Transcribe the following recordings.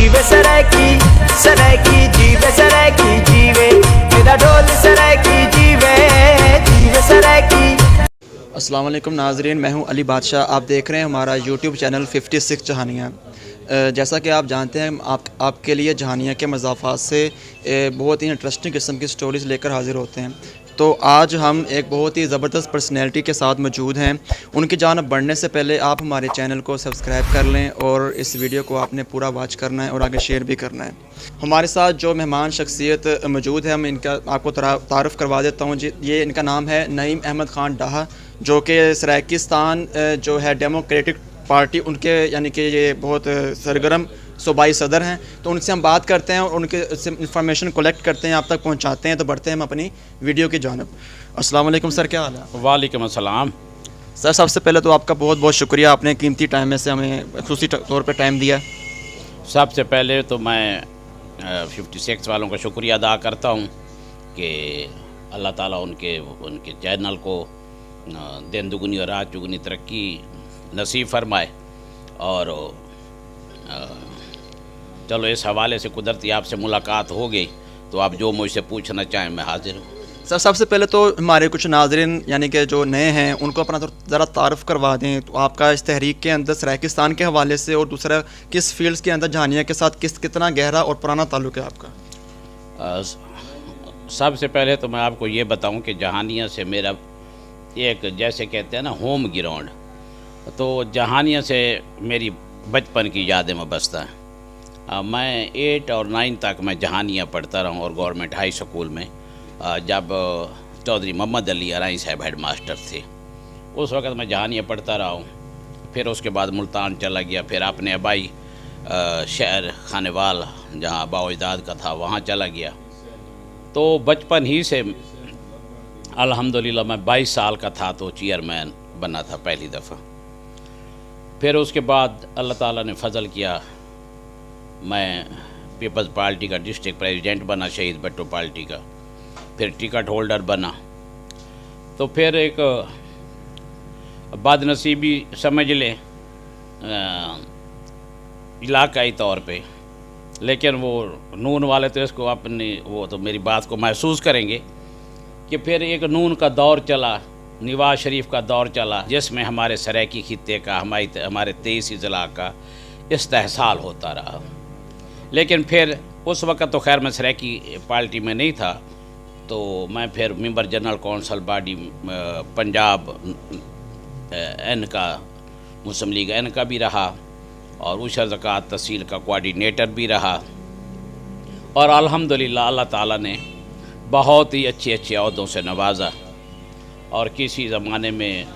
जीवे सराकी जीवे सराकी जीवे मेरा ढोल सराकी जीवे जीवे सराकी। अस्सलाम वालेकुम नाज़रीन, मैं हूं अली बादशाह। आप देख रहे हैं हमारा यूट्यूब चैनल 56 जहानियाँ। जैसा कि आप जानते हैं आपके लिए जहानियाँ के मज़ाफ़ात से बहुत ही इंटरेस्टिंग किस्म की स्टोरीज़ लेकर हाज़िर होते हैं। तो आज हम एक बहुत ही ज़बरदस्त पर्सनैलिटी के साथ मौजूद हैं। उनकी जानिब बढ़ने से पहले आप हमारे चैनल को सब्सक्राइब कर लें और इस वीडियो को आपने पूरा वॉच करना है और आगे शेयर भी करना है। हमारे साथ जो मेहमान शख्सियत मौजूद है, हम इनका आपको तारुफ़ करवा देता हूँ जी। ये इनका नाम है नईम अहमद ख़ान डाहा, जो कि सराकिस्तान जो है डेमोक्रेटिक पार्टी उनके यानी कि ये बहुत सरगर्म सूबाई सदर हैं। तो उनसे हम बात करते हैं और उनके से इंफॉर्मेशन कलेक्ट करते हैं, आप तक पहुंचाते हैं। तो बढ़ते हैं हम अपनी वीडियो की जानिब। अस्सलाम वालेकुम सर, क्या हाल है? वालेकुम अस्सलाम। सर सबसे पहले तो आपका बहुत बहुत शुक्रिया, आपने कीमती टाइम में से हमें खुसूसी तौर पर टाइम दिया। सबसे पहले तो मैं 56 वालों का शुक्रिया अदा करता हूँ कि अल्लाह ताला उनके चैनल को दिन दुगनी और रात चुगनी तरक्की नसीब फरमाए। और चलो इस हवाले से कुदरती आपसे मुलाकात हो गई, तो आप जो मुझसे पूछना चाहें मैं हाजिर हूँ। सर सबसे पहले तो हमारे कुछ नाज़रीन यानी कि जो नए हैं उनको अपना ज़रा तारुफ़ करवा दें। तो आपका इस तहरीक के अंदर सराकिस्तान के हवाले से और दूसरा किस फील्ड्स के अंदर जहानिया के साथ कितना गहरा और पुराना ताल्लुक़ है आपका? सबसे पहले तो मैं आपको ये बताऊं कि जहानिया से मेरा एक जैसे कहते हैं ना होम ग्राउंड, तो जहानिया से मेरी बचपन की यादें वाबस्ता हैं। मैं 8 और 9 तक मैं जहानिया पढ़ता रहा और गवर्नमेंट हाई स्कूल में, जब चौधरी मोहम्मद अली अराई साहब हेड मास्टर थे उस वक़्त मैं जहानिया पढ़ता रहा हूँ। फिर उसके बाद मुल्तान चला गया, फिर अपने आबाई शहर खानेवाल जहाँ बाओजाद का था वहाँ चला गया। तो बचपन ही से अल्हम्दुलिल्लाह मैं 22 साल का था तो चेयरमैन बना था पहली दफ़ा। फिर उसके बाद अल्लाह ताला ने फजल किया, मैं पीपल्स पार्टी का डिस्ट्रिक्ट प्रेसिडेंट बना, शहीद भट्टो पार्टी का। फिर टिकट होल्डर बना। तो फिर एक बदनसीबी समझ लें इलाकाई तौर पे, लेकिन वो नून वाले तो इसको अपनी वो तो मेरी बात को महसूस करेंगे कि फिर एक नून का दौर चला, नवाज शरीफ का दौर चला, जिसमें हमारे सराकी खित्ते का हमारे 23 ज़िला का इस्तेहसाल होता रहा। लेकिन फिर उस वक़्त तो खैर मैं सराकी पार्टी में नहीं था, तो मैं फिर member general council body Punjab एन का मुस्लिम लीग एन का भी रहा और उशर ज़कात तहसील का कोऑर्डिनेटर भी रहा। और अल्हम्दुलिल्लाह अल्लाह ताला ने बहुत ही अच्छे अच्छे अहदों से नवाजा। और किसी ज़माने में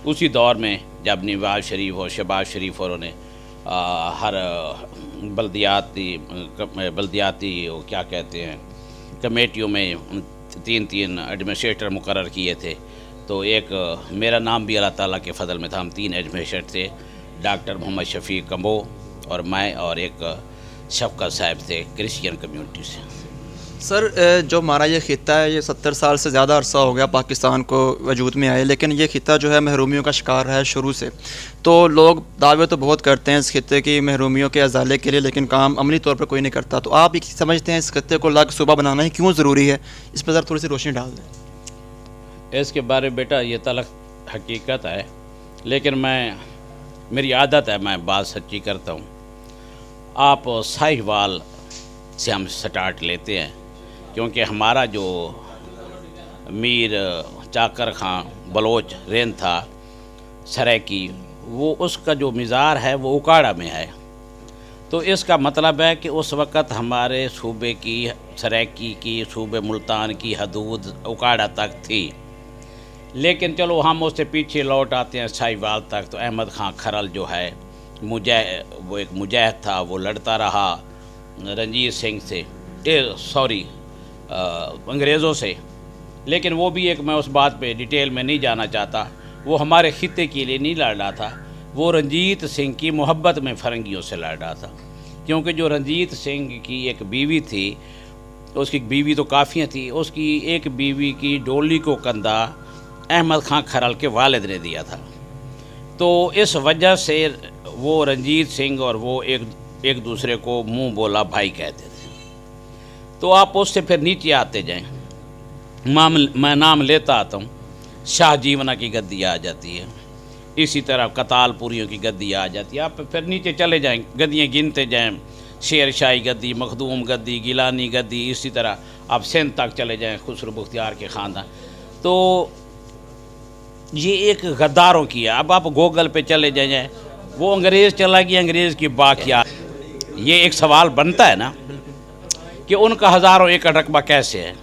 उसी दौर में जब नवाज शरीफ और शहबाज शरीफ और उन्हें हर बल्दियाती वो क्या कहते हैं कमेटियों में 3 एडमिनिस्ट्रेटर मुकर्रर किए थे, तो एक मेरा नाम भी अल्लाह ताला के फ़ज़ल में था। हम 3 एडमिनिस्ट्रेटर थे, डॉक्टर मोहम्मद शफीक कम्बो और मैं और एक शफ़क़त साहब थे क्रिश्चियन कम्यूनिटी से। सर जो हमारा ये ख़ित्ता है ये 70 साल से ज़्यादा अरसा हो गया पाकिस्तान को वजूद में आए, लेकिन ये ख़ित्ता जो है महरूमियों का शिकार रहा है शुरू से। तो लोग दावे तो बहुत करते हैं इस ख़ित्ते की महरूमियों के अजाले के लिए, लेकिन काम अमली तौर पर कोई नहीं करता। तो आप समझते हैं इस ख़ित्ते को अलग सूबा बनाना ही क्यों ज़रूरी है? इस पर ज़रा थोड़ी सी रोशनी डाल दें। इसके बारे में बेटा ये तलख हकीकत है, लेकिन मेरी आदत है मैं बात सच्ची करता हूँ। आप साहिवाल से हम स्टार्ट लेते हैं, क्योंकि हमारा जो मीर चाकर खां बलोच रेन था सराकी, वो उसका जो मिज़ार है वो उकाड़ा में है। तो इसका मतलब है कि उस वक़्त हमारे सूबे की सराकी की सूबे मुल्तान की हदूद उकाड़ा तक थी। लेकिन चलो हम उससे पीछे लौट आते हैं साहिवाल तक। तो अहमद खां खरल जो है वो एक मुजाहिद था, वो लड़ता रहा रंजीत सिंह से अंग्रेज़ों से। लेकिन वो भी एक मैं उस बात पे डिटेल में नहीं जाना चाहता, वो हमारे खित्ते के लिए नहीं लड़ रहा था, वो रंजीत सिंह की मोहब्बत में फ़रंगियों से लड़ रहा था। क्योंकि जो रंजीत सिंह की एक बीवी थी, उसकी बीवी तो काफ़ी थी, उसकी एक बीवी की डोली को कंधा अहमद खां खरल के वालिद ने दिया था। तो इस वजह से वो रंजीत सिंह और वो एक एक दूसरे को मुंह बोला भाई कहते थे। तो आप उससे फिर नीचे आते जाएं, मैं नाम लेता आता हूँ, शाह जीवना की गद्दी आ जाती है, इसी तरह कतालपुरियों की गद्दी आ जाती है। आप फिर नीचे चले जाएं, गद्दियाँ गिनते जाएं, शेर शाही गद्दी, मखदूम गद्दी, गिलानी गद्दी, इसी तरह आप सिंध तक चले जाएं, खुसरो बख्तियार के ख़ानदान। तो ये एक गद्दारों की है। अब आप गूगल पे चले जाएं, वो अंग्रेज़ चला गया, अंग्रेज़ की बाकिया। ये एक सवाल बनता है ना कि उनका हज़ारों एकड़ रकबा कैसे है।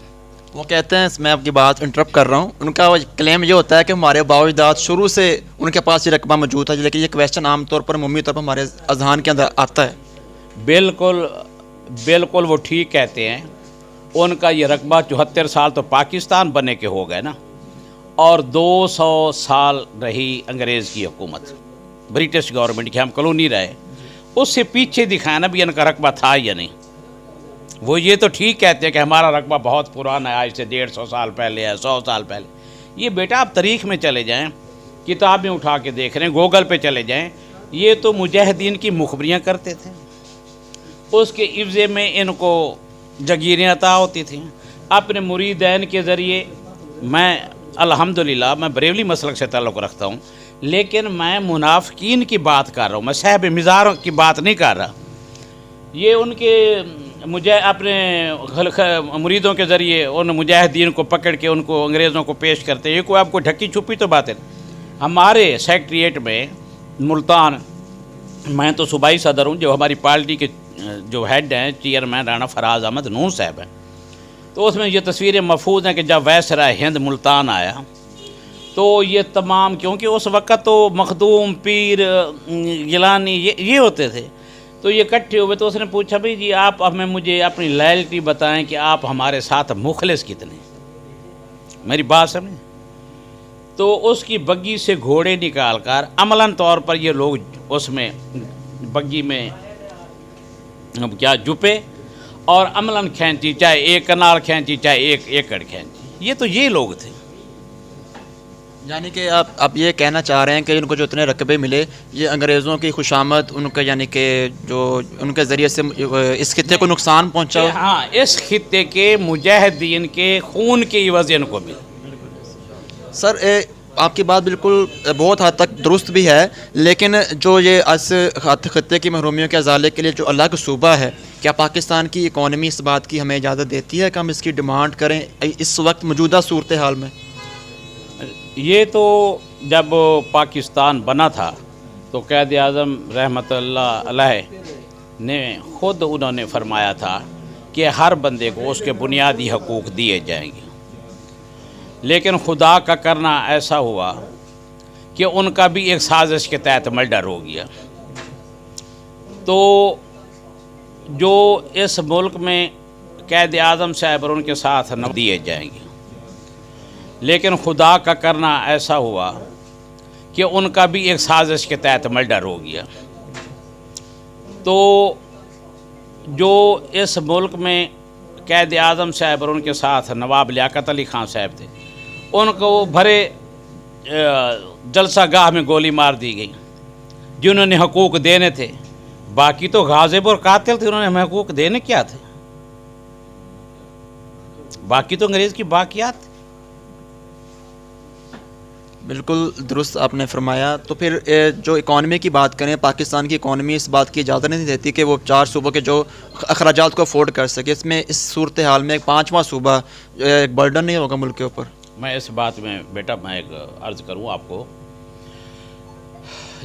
वो कहते हैं, मैं आपकी बात इंटरप्ट कर रहा हूँ, उनका क्लेम ये होता है कि हमारे बावजदाद शुरू से उनके पास ये रकबा मौजूद है, लेकिन ये क्वेश्चन आमतौर पर मुमकिन तौर पर हमारे अजहान के अंदर आता है। बिल्कुल बिल्कुल वो ठीक कहते हैं। उनका ये रकबा 74 साल तो पाकिस्तान बने के हो गए ना, और 200 साल रही अंग्रेज़ की हुकूमत, ब्रिटिश गवर्नमेंट की, हम कॉलोनी रहे। उससे पीछे दिखाया ना भी इनका रकबा था या नहीं। वो ये तो ठीक कहते हैं कि हमारा रकबा बहुत पुराना है, आज से 150 साल पहले है, 100 साल पहले। ये बेटा आप तारीख़ में चले जाएं, किताबें उठा के देख रहे हैं, गूगल पे चले जाएं, ये तो मुजाहिदीन की मुखबरियाँ करते थे, उसके इवज़े में इनको जगीरें अता होती थी। अपने मुरीदैन के ज़रिए मैं अल्हम्दुलिल्लाह मैं बरेलवी मसलक से ताल्लुक़ रखता हूँ, लेकिन मैं मुनाफिकीन की बात कर रहा हूँ, मैं साहब मिज़ारों की बात नहीं कर रहा। ये उनके मुझे अपने मुरीदों के ज़रिए उन मुजाहिदीन को पकड़ के उनको अंग्रेज़ों को पेश करते हैं। ये कोई आपको ढकी छुपी तो बात है। हमारे सेक्रेटरीट में मुल्तान, मैं तो सूबाई सदर हूँ, जो हमारी पार्टी के जो हेड हैं चेयरमैन राना फराज अहमद नून साहब हैं, तो उसमें ये तस्वीरें महफूज हैं कि जब वायसराय हिंद मुल्तान आया तो ये तमाम, क्योंकि उस वक़्त तो मखदूम, पीर, गिलानी ये होते थे, तो ये इकट्ठे हुए। तो उसने पूछा, भाई जी आप मुझे अपनी लॉयल्टी बताएं कि आप हमारे साथ मुखलिस कितने, मेरी बात समझें। तो उसकी बग्गी से घोड़े निकाल कर अमलन तौर पर ये लोग उसमें बग्गी में क्या जुपे और अमलन खींची, चाहे 1 कनाल खींची, चाहे 1 एकड़ खींची। ये तो ये लोग थे। यानी कि आप ये कहना चाह रहे हैं कि उनको जो इतने रकबे मिले, ये अंग्रेज़ों की खुशामद उनके, यानी कि जो उनके ज़रिए से इस खित्ते को नुकसान पहुंचा। हाँ, इस खित्ते के मुजाहिदीन के खून के वजह को भी। सर आपकी बात बिल्कुल बहुत हद तक दुरुस्त भी है, लेकिन जो ये इस खित्ते की महरूमियों के अजाले के लिए जो अलग सूबा है, क्या पाकिस्तान की इकॉनमी इस बात की हमें इजाज़त देती है कि हम इसकी डिमांड करें इस वक्त मौजूदा सूरत हाल में? ये तो जब पाकिस्तान बना था तो क़ायद आज़म रहमतुल्लाह अलैह ने ख़ुद उन्होंने फरमाया था कि हर बंदे को उसके बुनियादी हकूक़ दिए जाएंगे, लेकिन खुदा का करना ऐसा हुआ कि उनका भी एक साजिश के तहत मर्डर हो गया। तो जो इस मुल्क में क़ायद आज़म साहब और उनके साथ न दिए जाएंगे, लेकिन खुदा का करना ऐसा हुआ कि उनका भी एक साजिश के तहत मर्डर हो गया। तो जो इस मुल्क में क़ायद आज़म साहब और उनके साथ नवाब लियाकत अली ख़ान साहब थे, उनको भरे जलसा गाह में गोली मार दी गई, जिन्होंने हकूक़ देने थे। बाकी तो गाज़िब और कातिल थे, उन्होंने हमें हकूक़ देने क्या थे? बाकी तो अंग्रेज़ की बाकियात। बिल्कुल दुरुस्त आपने फरमाया। तो फिर जो इकॉनमी की बात करें, पाकिस्तान की इकॉनमी इस बात की इजाज़त नहीं देती कि वो 4 सूबों के जो अखराजात को अफोर्ड कर सके। इसमें इस सूरत हाल में एक 5वां सूबा एक बर्डन नहीं होगा मुल्क के ऊपर? मैं इस बात में बेटा मैं एक अर्ज़ करूँ आपको,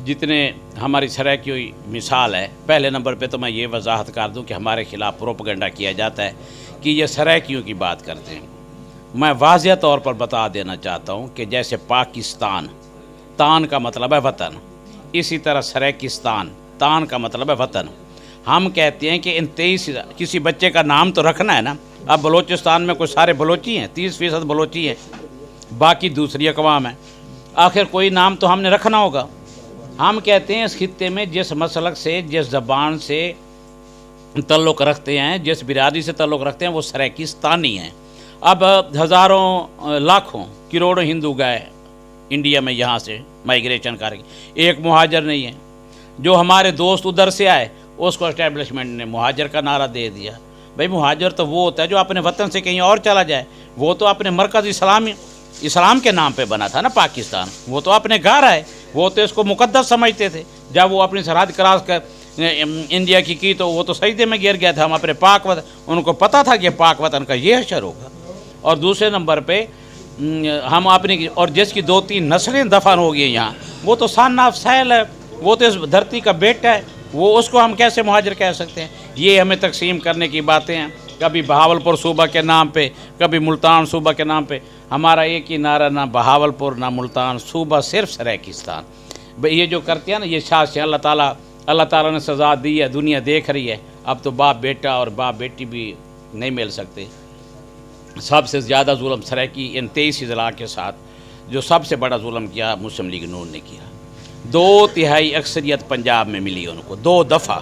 जितने हमारी सराय की मिसाल है, पहले नंबर पे तो मैं ये वजाहत कर दूं कि हमारे ख़िलाफ़ प्रोपेगेंडा किया जाता है कि ये सरायकियों की बात करते हैं। मैं वाज़िह तौर पर बता देना चाहता हूँ कि जैसे पाकिस्तान, तान का मतलब है वतन, इसी तरह सरायकिस्तान, तान का मतलब है वतन। हम कहते हैं कि इन 23 किसी बच्चे का नाम तो रखना है ना। अब बलोचिस्तान में कुछ सारे बलोची हैं, 30% बलोची हैं, बाकी दूसरी अक़वाम है। आखिर कोई नाम तो हमने रखना होगा। हम कहते हैं इस खित्ते में जिस मसलक से, जिस ज़बान से तल्लुक़ रखते हैं, जिस बिरादरी से तल्लुक़ रखते हैं, वो सरायकिस्तानी हैं। अब हज़ारों लाखों करोड़ों हिंदू गए इंडिया में यहाँ से माइग्रेशन करके, एक मुहाजिर नहीं है। जो हमारे दोस्त उधर से आए उसको इस्टेब्लिशमेंट ने मुहाजिर का नारा दे दिया। भाई मुहाजिर तो वो होता है जो अपने वतन से कहीं और चला जाए, वो तो अपने मरकज़ इस्लाम के नाम पे बना था ना पाकिस्तान, वो तो अपने घर आए, वो तो इसको मुक़द्दस समझते थे। जब वो अपनी सरहद क्रॉस कर इंडिया की तो वो तो सजदे में गिर गया था। हम अपने पाक वतन, उनको पता था कि पाक वतन का ये हशर होगा। और दूसरे नंबर पे हम अपनी, और जिसकी 2-3 नस्लें दफन हो गई यहाँ, वो तो सन ऑफ सैल है, वो तो इस धरती का बेटा है, वो उसको हम कैसे मुहाजिर कह सकते हैं? ये हमें तकसीम करने की बातें हैं, कभी बहावलपुर सूबा के नाम पे, कभी मुल्तान सूबा के नाम पे। हमारा एक ही नारा, ना बहावलपुर ना मुल्तान सूबा, सिर्फ सराइकिस्तान। भाई ये जो करते हैं ना, ये शाह अल्लाह ताला ने सज़ा दी है, दुनिया देख रही है। अब तो बाप बेटा और बाप बेटी भी नहीं मिल सकते। सबसे ज़्यादा जुल्म सराइकी इन 23 अज़ला के साथ, जो सबसे बड़ा जुल्म किया मुस्लिम लीग नून ने किया। 2 तिहाई अक्सरियत पंजाब में मिली उनको 2 दफ़ा।